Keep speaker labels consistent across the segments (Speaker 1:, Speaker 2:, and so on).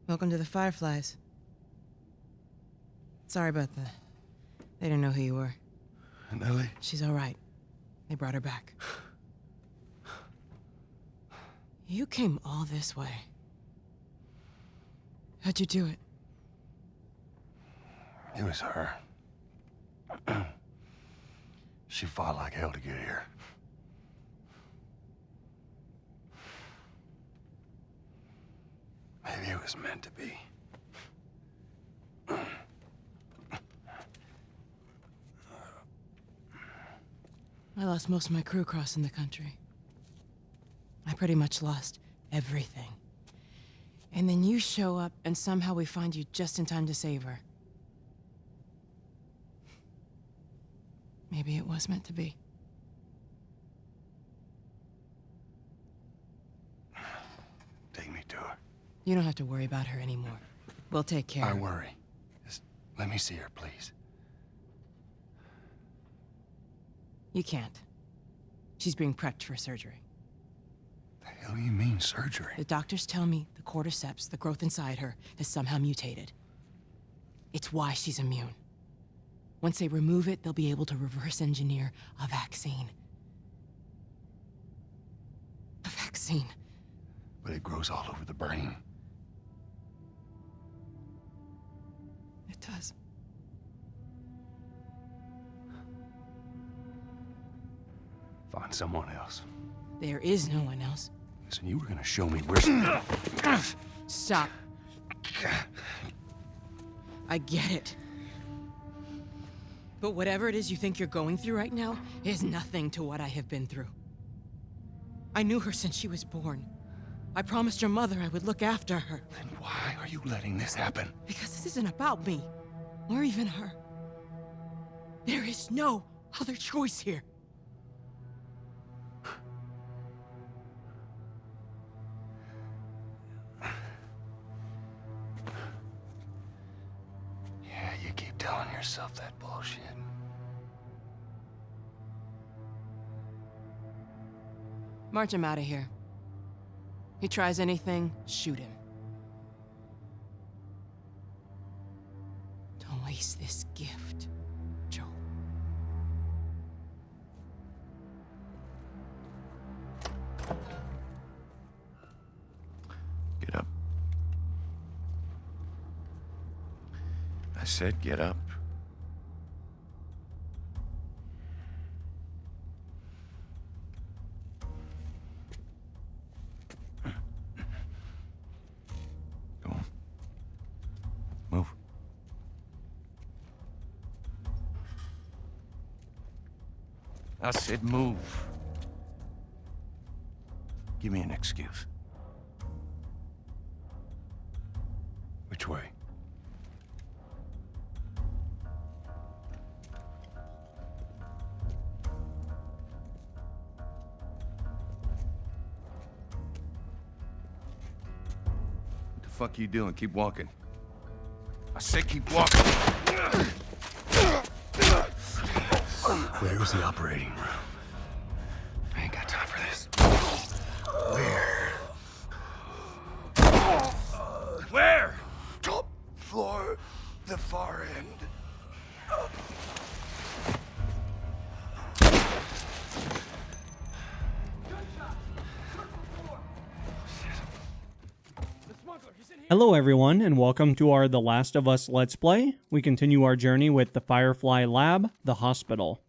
Speaker 1: Welcome to the Fireflies. Sorry about that. They didn't know who you were.
Speaker 2: And Ellie?
Speaker 1: She's all right. They brought her back. You came all this way. How'd you do it?
Speaker 2: It was her. She fought like hell to get here. Maybe it was meant to be.
Speaker 1: I lost most of my crew crossing the country. I pretty much lost everything. And then you show up, and somehow we find you just in time to save her. Maybe it was meant to be.
Speaker 2: Take me to her.
Speaker 1: You don't have to worry about her anymore. We'll take care of her.
Speaker 2: I worry. Just let me see her, please.
Speaker 1: You can't. She's being prepped for surgery.
Speaker 2: The hell do you mean, surgery?
Speaker 1: The doctors tell me the cordyceps, the growth inside her, has somehow mutated. It's why she's immune. Once they remove it, they'll be able to reverse engineer a vaccine. A vaccine.
Speaker 2: But it grows all over the brain.
Speaker 1: It does.
Speaker 2: Find someone else.
Speaker 1: There is no one else.
Speaker 2: Listen, you were gonna show me where she...
Speaker 1: Stop. I get it. But whatever it is you think you're going through right now is nothing to what I have been through. I knew her since she was born. I promised your mother I would look after her.
Speaker 2: Then why are you letting this happen?
Speaker 1: Because this isn't about me, or even her. There is no other choice here.
Speaker 2: Yeah, you keep telling yourself that bullshit.
Speaker 1: March him out of here. He tries anything, shoot him. Don't waste this gift, Joe.
Speaker 2: Get up. I said get up. Go on. Move. I said move. Give me an excuse. Which way? What the fuck are you doing? Keep walking. I said keep walking. Where was the operating room? I ain't got time for this. Where? Where? Top floor, the far end.
Speaker 3: Hello everyone, and welcome to our The Last of Us Let's Play. We continue our journey with the Firefly Lab, the hospital.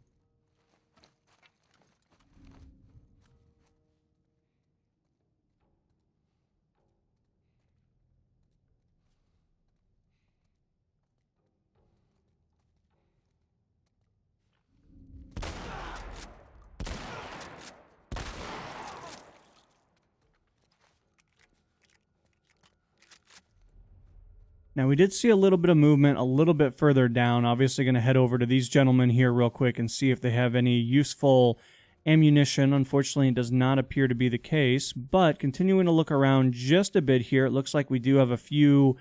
Speaker 3: Now, we did see a little bit of movement a little bit further down. Obviously going to head over to these gentlemen here real quick and see if they have any useful ammunition. Unfortunately, it does not appear to be the case, but continuing to look around just a bit here, it looks like we do have a few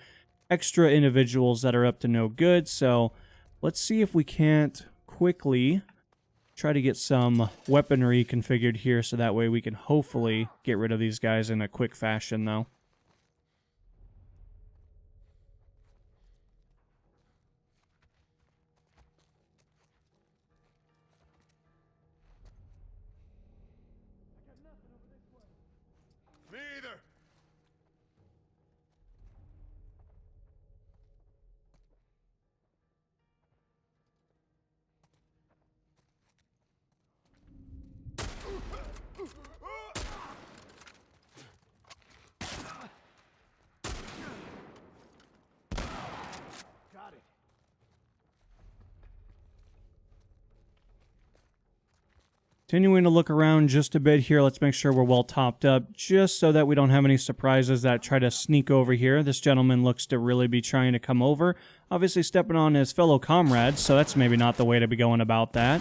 Speaker 3: extra individuals that are up to no good, so let's see if we can't quickly try to get some weaponry configured here so that way we can hopefully get rid of these guys in a quick fashion, though. Continuing to look around just a bit here. Let's make sure we're well topped up, just so that we don't have any surprises that try to sneak over here. This gentleman looks to really be trying to come over. Obviously stepping on his fellow comrades, so that's maybe not the way to be going about that.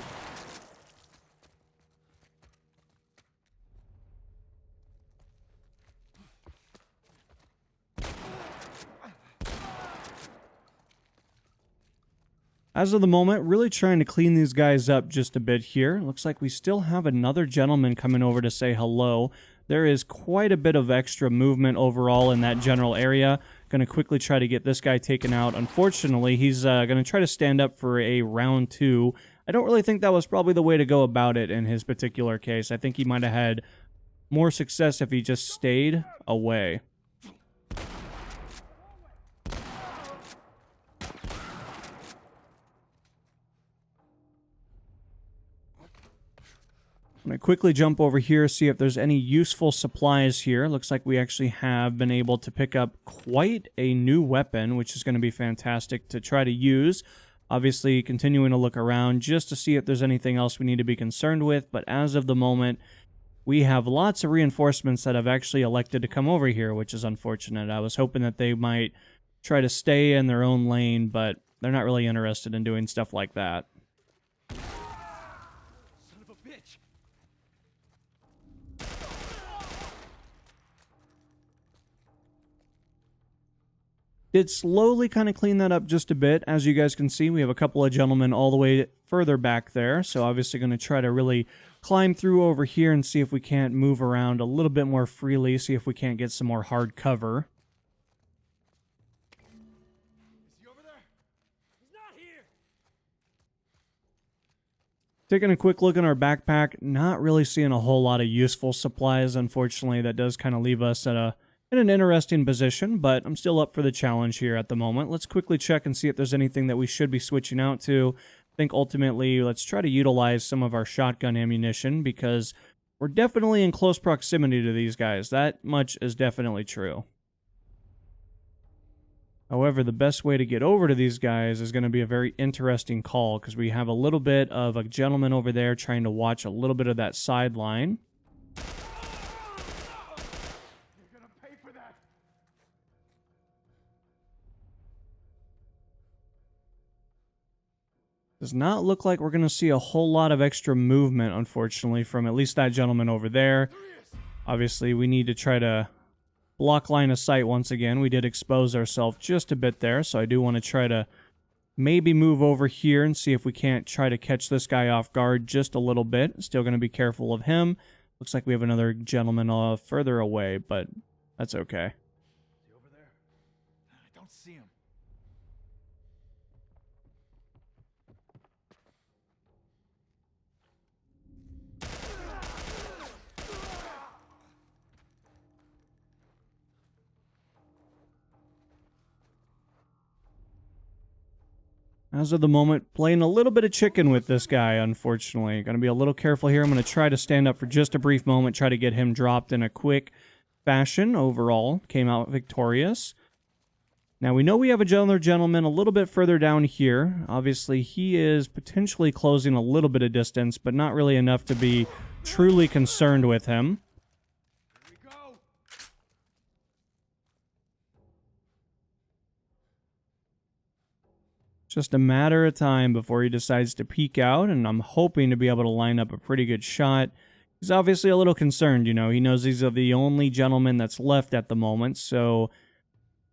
Speaker 3: As of the moment, really trying to clean these guys up just a bit here. Looks like we still have another gentleman coming over to say hello. There is quite a bit of extra movement overall in that general area. Going to quickly try to get this guy taken out. Unfortunately, he's going to try to stand up for a round 2. I don't really think that was probably the way to go about it in his particular case. I think he might have had more success if he just stayed away. I'm going to quickly jump over here, see if there's any useful supplies here. Looks like we actually have been able to pick up quite a new weapon, which is going to be fantastic to try to use. Obviously, continuing to look around just to see if there's anything else we need to be concerned with. But as of the moment, we have lots of reinforcements that have actually elected to come over here, which is unfortunate. I was hoping that they might try to stay in their own lane, but they're not really interested in doing stuff like that. Did slowly kind of clean that up just a bit. As you guys can see, we have a couple of gentlemen all the way further back there. So obviously going to try to really climb through over here and see if we can't move around a little bit more freely. See if we can't get some more hard cover.
Speaker 2: Is he over there? He's not here.
Speaker 3: Taking a quick look in our backpack. Not really seeing a whole lot of useful supplies. Unfortunately, that does kind of leave us at in an interesting position, but I'm still up for the challenge here at the moment. Let's quickly check and see if there's anything that we should be switching out to. I think ultimately, let's try to utilize some of our shotgun ammunition because we're definitely in close proximity to these guys. That much is definitely true. However, the best way to get over to these guys is going to be a very interesting call because we have a little bit of a gentleman over there trying to watch a little bit of that sideline. Does not look like we're going to see a whole lot of extra movement, unfortunately, from at least that gentleman over there. Obviously, we need to try to block line of sight once again. We did expose ourselves just a bit there, so I do want to try to maybe move over here and see if we can't try to catch this guy off guard just a little bit. Still going to be careful of him. Looks like we have another gentleman further away, but that's okay.
Speaker 2: Is he over there? I don't see him.
Speaker 3: As of the moment, playing a little bit of chicken with this guy, unfortunately. Going to be a little careful here. I'm going to try to stand up for just a brief moment, try to get him dropped in a quick fashion. Overall, came out victorious. Now, we know we have another gentleman a little bit further down here. Obviously, he is potentially closing a little bit of distance, but not really enough to be truly concerned with him.
Speaker 2: Here we go.
Speaker 3: Just a matter of time before he decides to peek out, and I'm hoping to be able to line up a pretty good shot. He's obviously a little concerned, you know. He knows these are the only gentlemen that's left at the moment, so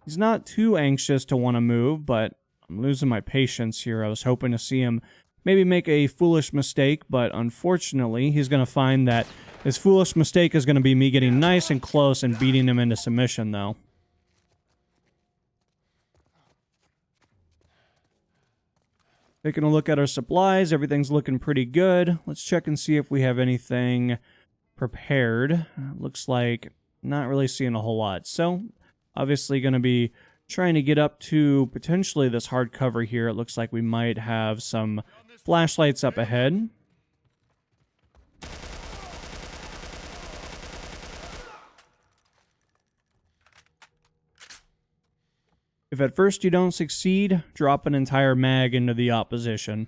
Speaker 3: he's not too anxious to want to move, but I'm losing my patience here. I was hoping to see him maybe make a foolish mistake, but unfortunately, he's going to find that his foolish mistake is going to be me getting nice and close and beating him into submission, though. Taking a look at our supplies, everything's looking pretty good. Let's check and see if we have anything prepared. Looks like not really seeing a whole lot. So, obviously going to be trying to get up to potentially this hard cover here. It looks like we might have some flashlights up ahead. If at first you don't succeed, drop an entire mag into the opposition.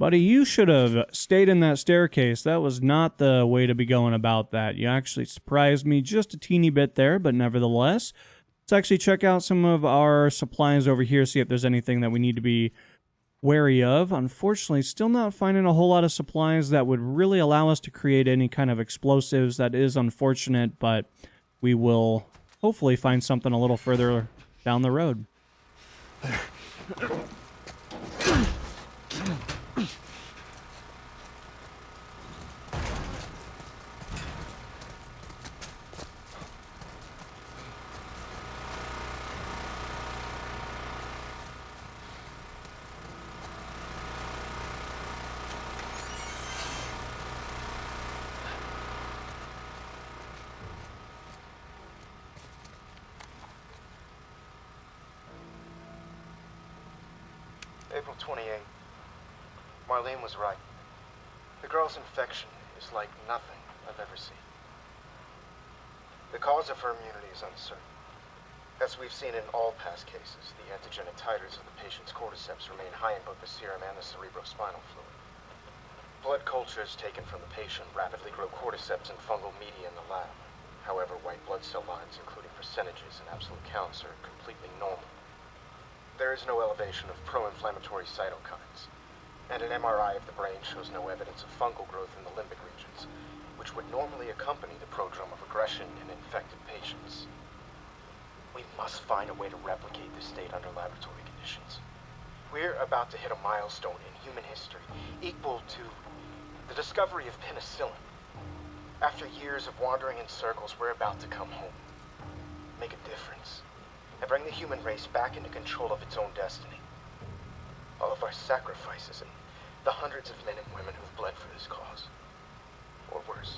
Speaker 3: Buddy, you should have stayed in that staircase. That was not the way to be going about that. You actually surprised me just a teeny bit there, but nevertheless, let's actually check out some of our supplies over here, see if there's anything that we need to be wary of. Unfortunately, still not finding a whole lot of supplies that would really allow us to create any kind of explosives. That is unfortunate, but we will hopefully find something a little further down the road.
Speaker 4: April 28th. Marlene was right. The girl's infection is like nothing I've ever seen. The cause of her immunity is uncertain. As we've seen in all past cases, the antigenic titers of the patient's cordyceps remain high in both the serum and the cerebrospinal fluid. Blood cultures taken from the patient rapidly grow cordyceps and fungal media in the lab. However, white blood cell lines, including percentages and absolute counts, are completely normal. There is no elevation of pro-inflammatory cytokines, and an MRI of the brain shows no evidence of fungal growth in the limbic regions, which would normally accompany the prodrome of aggression in infected patients. We must find a way to replicate this state under laboratory conditions. We're about to hit a milestone in human history equal to the discovery of penicillin. After years of wandering in circles, we're about to come home, make a difference, and bring the human race back into control of its own destiny. All of our sacrifices and the hundreds of men and women who've bled for this cause, or worse,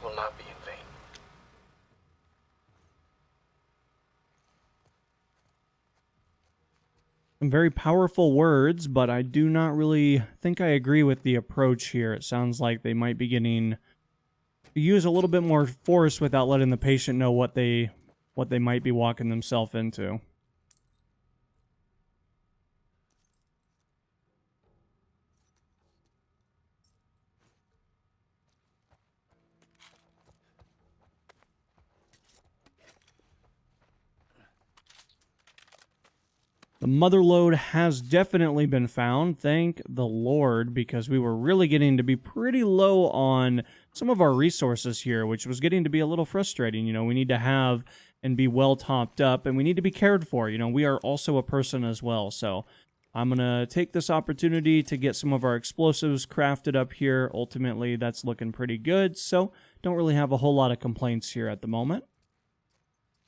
Speaker 4: will not be in vain.
Speaker 3: Some very powerful words, but I do not really think I agree with the approach here. It sounds like they might be getting to use a little bit more force without letting the patient know what they might be walking themselves into. The mother lode has definitely been found, thank the Lord, because we were really getting to be pretty low on some of our resources here, which was getting to be a little frustrating. You know, we need to have and be well topped up, and we need to be cared for. You know, we are also a person as well, so I'm going to take this opportunity to get some of our explosives crafted up here. Ultimately, that's looking pretty good, so don't really have a whole lot of complaints here at the moment.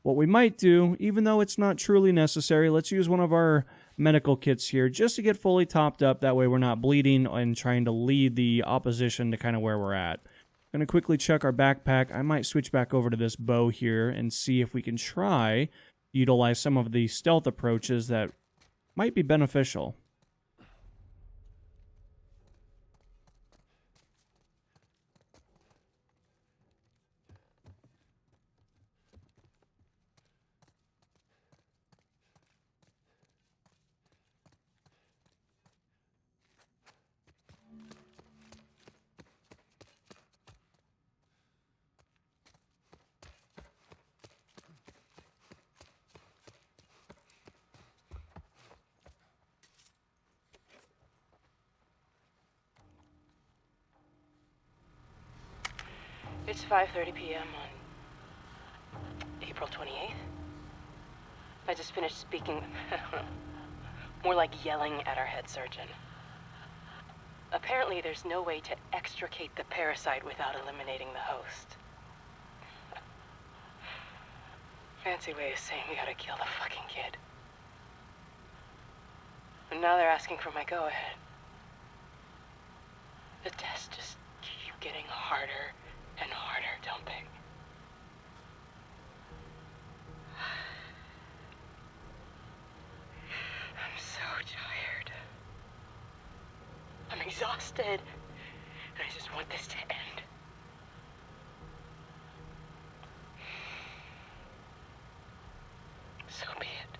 Speaker 3: What we might do, even though it's not truly necessary, let's use one of our medical kits here just to get fully topped up. That way we're not bleeding and trying to lead the opposition to kind of where we're at. I'm going to quickly check our backpack. I might switch back over to this bow here and see if we can try to utilize some of the stealth approaches that might be beneficial.
Speaker 1: It's 5:30 p.m. on April 28th. I just finished speaking, more like yelling at our head surgeon. Apparently there's no way to extricate the parasite without eliminating the host. Fancy way of saying we gotta kill the fucking kid. And now they're asking for my go-ahead. The tests just keep getting harder and harder, don't they? I'm so tired. I'm exhausted. And I just want this to end. So be it.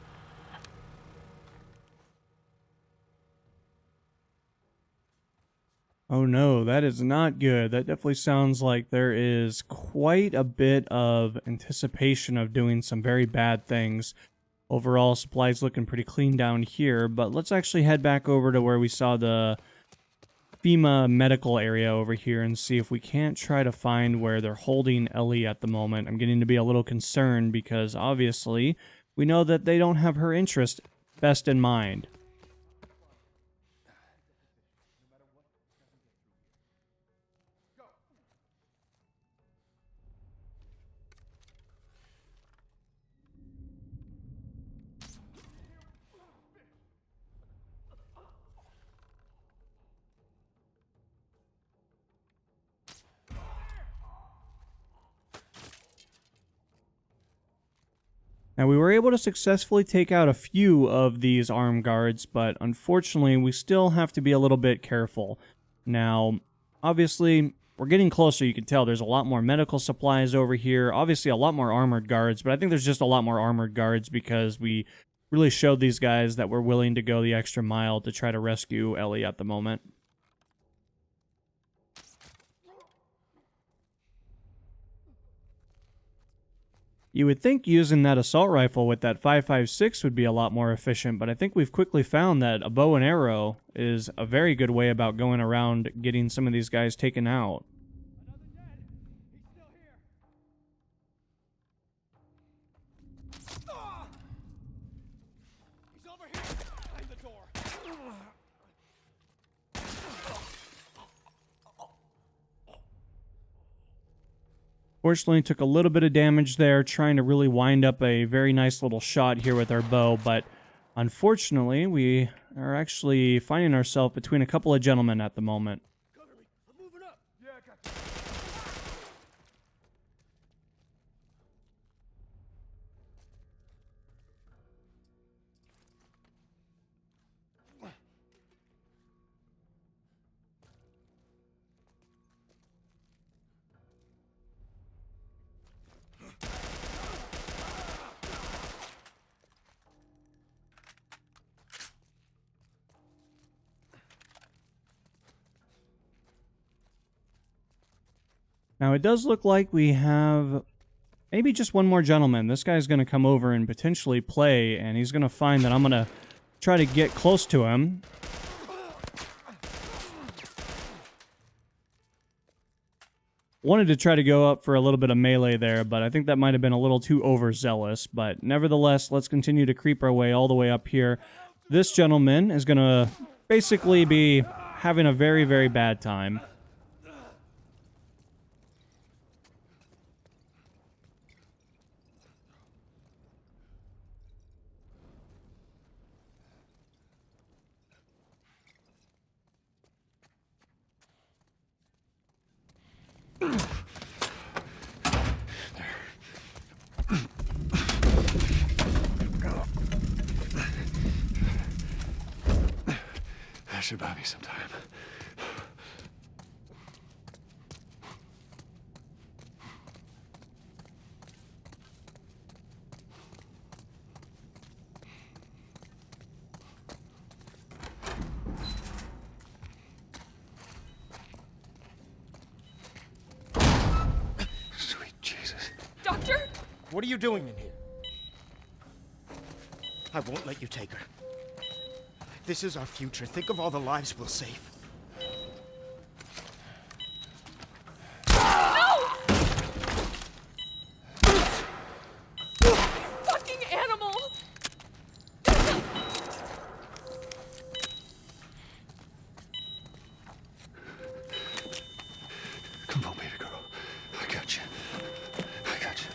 Speaker 3: Oh no, that is not good. That definitely sounds like there is quite a bit of anticipation of doing some very bad things. Overall, supplies looking pretty clean down here, but let's actually head back over to where we saw the FEMA medical area over here and see if we can't try to find where they're holding Ellie at the moment. I'm getting to be a little concerned because obviously we know that they don't have her interest best in mind. Now, we were able to successfully take out a few of these armed guards, but unfortunately, we still have to be a little bit careful. Now, obviously, we're getting closer. You can tell there's a lot more medical supplies over here. Obviously, a lot more armored guards, but I think there's just a lot more armored guards because we really showed these guys that we're willing to go the extra mile to try to rescue Ellie at the moment. You would think using that assault rifle with that 5.56 would be a lot more efficient, but I think we've quickly found that a bow and arrow is a very good way about going around getting some of these guys taken out.
Speaker 2: He's over here! Behind the door!
Speaker 3: Fortunately, took a little bit of damage there, trying to really wind up a very nice little shot here with our bow, but unfortunately, we are actually finding ourselves between a couple of gentlemen at the moment.
Speaker 2: Cover me! I'm moving up! Yeah, I got you.
Speaker 3: Now, it does look like we have maybe just one more gentleman. This guy's going to come over and potentially play, and he's going to find that I'm going to try to get close to him. Wanted to try to go up for a little bit of melee there, but I think that might have been a little too overzealous. But nevertheless, let's continue to creep our way all the way up here. This gentleman is going to basically be having a very, very bad time.
Speaker 2: That should buy me some time. Sweet Jesus.
Speaker 5: Doctor?
Speaker 4: What are you doing in here? I won't let you take her. This is our future. Think of all the lives we'll save.
Speaker 5: Fucking animal!
Speaker 2: Come on, baby girl. I got you. I got you.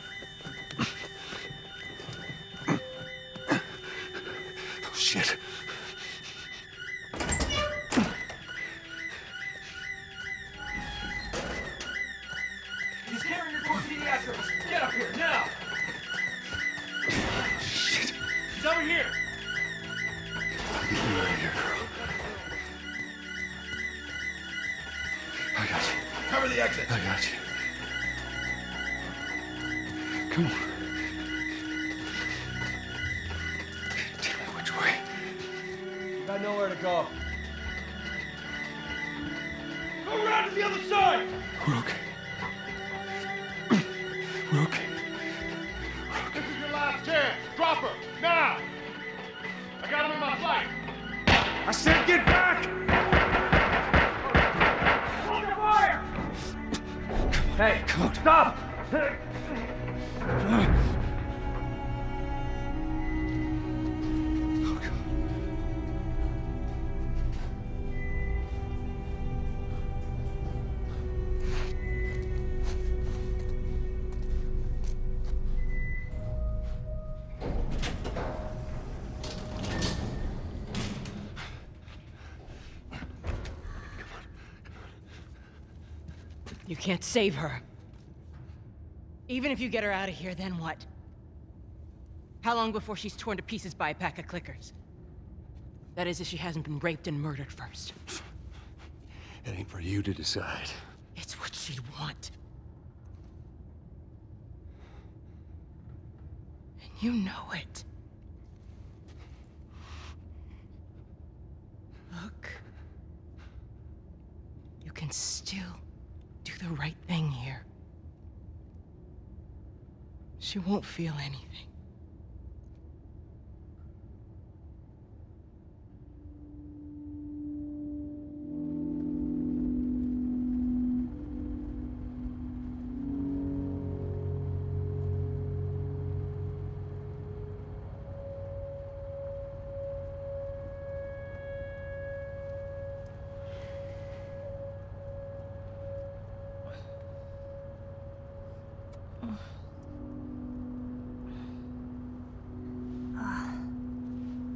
Speaker 2: Oh, shit.
Speaker 6: He's carrying her towards pediatrics. Get up here, now!
Speaker 2: Shit.
Speaker 6: He's over here!
Speaker 2: Get me out of here, girl. I got you.
Speaker 6: Cover the exit.
Speaker 2: I got you. Come on. Tell me which way.
Speaker 6: You got nowhere to go. Hey, stop!
Speaker 1: You can't save her. Even if you get her out of here, then what? How long before she's torn to pieces by a pack of clickers? That is, if she hasn't been raped and murdered first.
Speaker 2: It ain't for you to decide.
Speaker 1: It's what she'd want. And you know it. Look. You can still do the right thing here. She won't feel anything.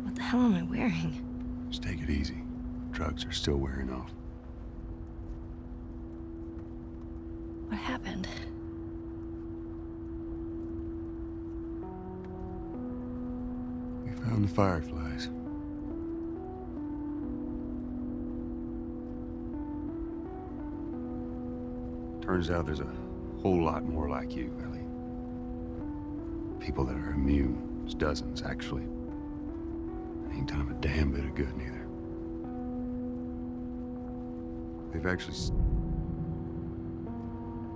Speaker 7: What the hell am I wearing?
Speaker 2: Just take it easy. Drugs are still wearing off.
Speaker 7: What happened?
Speaker 2: We found the Fireflies. Turns out there's a whole lot more like you, Ellie. People that are immune. There's dozens, actually. Ain't done them a damn bit of good, neither.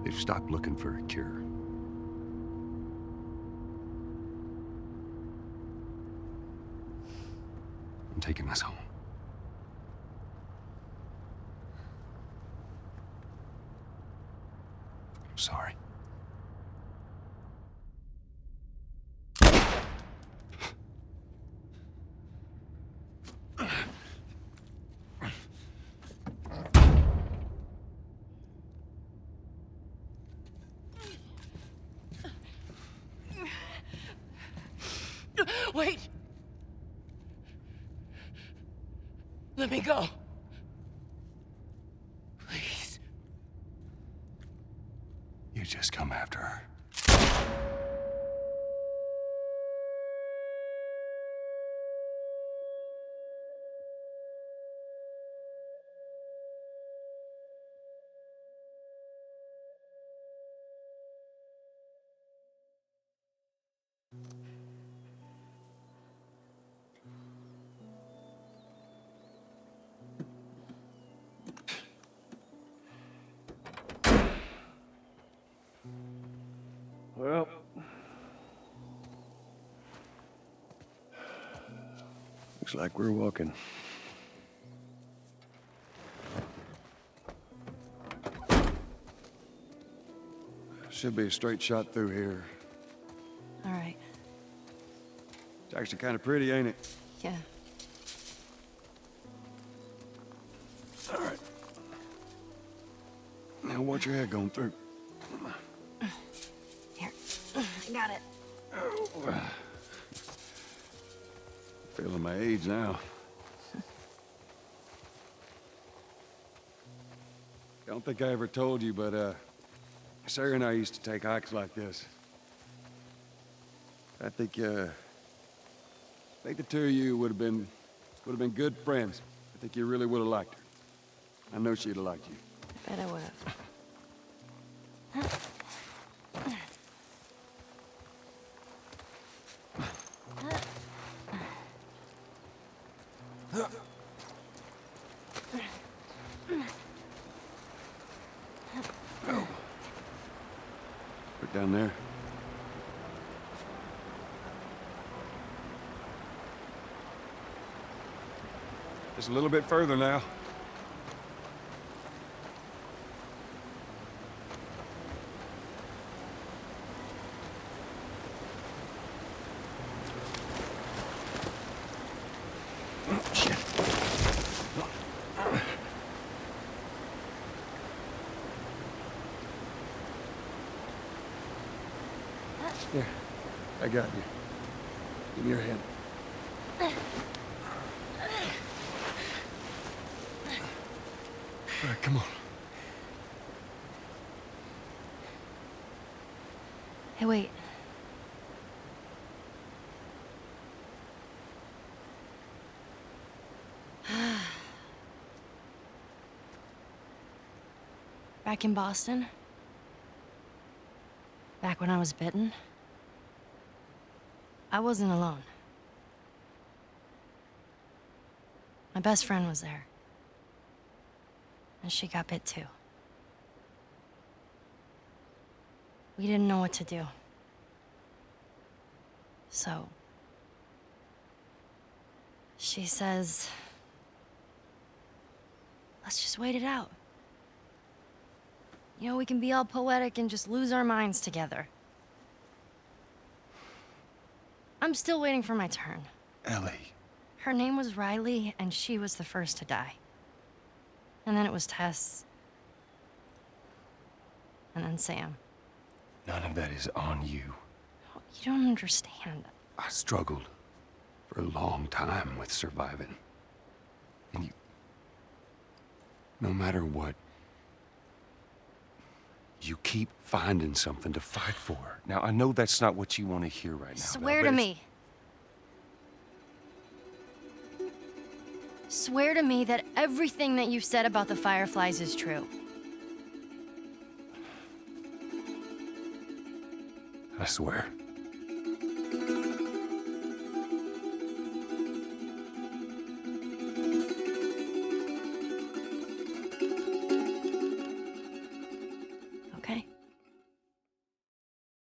Speaker 2: They've stopped looking for a cure. I'm taking us home. I'm sorry.
Speaker 1: Wait! Let me go. Please.
Speaker 2: You just come after her.
Speaker 8: Well, looks like we're walking. Should be a straight shot through here.
Speaker 7: All right.
Speaker 8: It's actually kind of pretty, ain't it?
Speaker 7: Yeah.
Speaker 8: All right. Now watch your head going through.
Speaker 7: Here. I got it.
Speaker 8: Feeling my age now. I don't think I ever told you, but Sarah and I used to take hikes like this. I think the two of you would have been good friends. I think you really would have liked her. I know she'd have liked you.
Speaker 7: I bet I would have.
Speaker 8: Put down there. Just a little bit further now. Here, I got you. Give me your hand. All right, come on.
Speaker 7: Hey, wait. Back in Boston, back when I was bitten, I wasn't alone. My best friend was there. And she got bit too. We didn't know what to do. So, she says, let's just wait it out. You know, we can be all poetic and just lose our minds together. I'm still waiting for my turn.
Speaker 2: Ellie.
Speaker 7: Her name was Riley, and she was the first to die. And then it was Tess. And then Sam.
Speaker 2: None of that is on you.
Speaker 7: You don't understand.
Speaker 2: I struggled for a long time with surviving. And you... No matter what, you keep finding something to fight for. Now, I know that's not what you want to hear right now.
Speaker 7: Swear to me. Swear to me that everything that you said about the Fireflies is true.
Speaker 2: I swear.